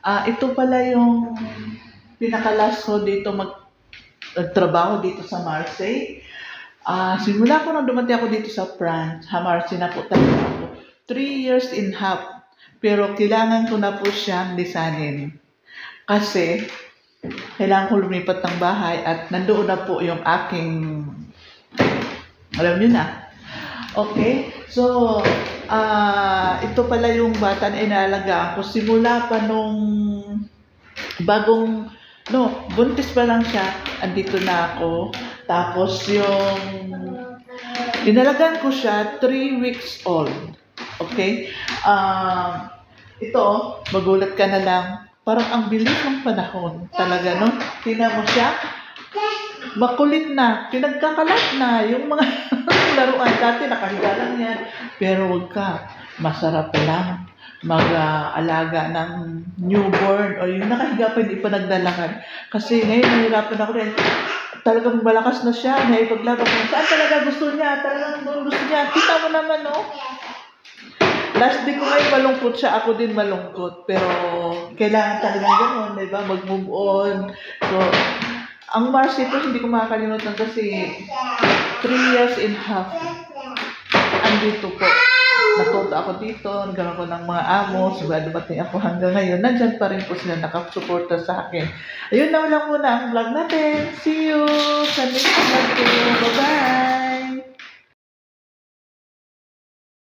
Ito pala yung pinakalas ko dito magtrabaho dito sa Marseille. Simula ko nang dumating ako dito sa France, Marseille na po talaga ako. 3 years and half. Pero kailangan ko na po siyang lisanin. Kasi kailangan ko lumipat ng bahay at nandoon na po yung aking, alam niyo na. Okay? So, ito pala yung bata na inaalagaan ko. Simula pa nung buntis pa lang siya, andito na ako. Tapos yung, inalagaan ko siya 3 weeks old. Okay? Ito, magulat ka na lang. Parang ang bilis ng panahon. Talaga, no? Tingnan mo siya. Makulit na. Pinagkakalat na. Yung mga laruan. Dati nakahiga lang yan. Pero wag ka. Masarap lang mag-alaga ng newborn. O yung nakahiga pa, hindi pa nagdalakan. Kasi ngayon, nahirapan ako rin. Talagang malakas na siya. Naipaglaban ko. Saan talaga gusto niya? Talagang gusto niya. Kita mo naman, no? Last day ko ngayon malungkot siya, ako din malungkot. Pero kailangan talaga gano'n, diba? Mag-move on. So, ang Marseille ito hindi ko makakalimutan kasi 3 years and half. Andito po. Natuto ako dito, nagkaroon ko ng mga amo, so dumating ako hanggang ngayon. Nandyan pa rin po sila nakasuporta sa akin. Ayun na lang muna ang vlog natin. See you sa next vlog. Bye-bye!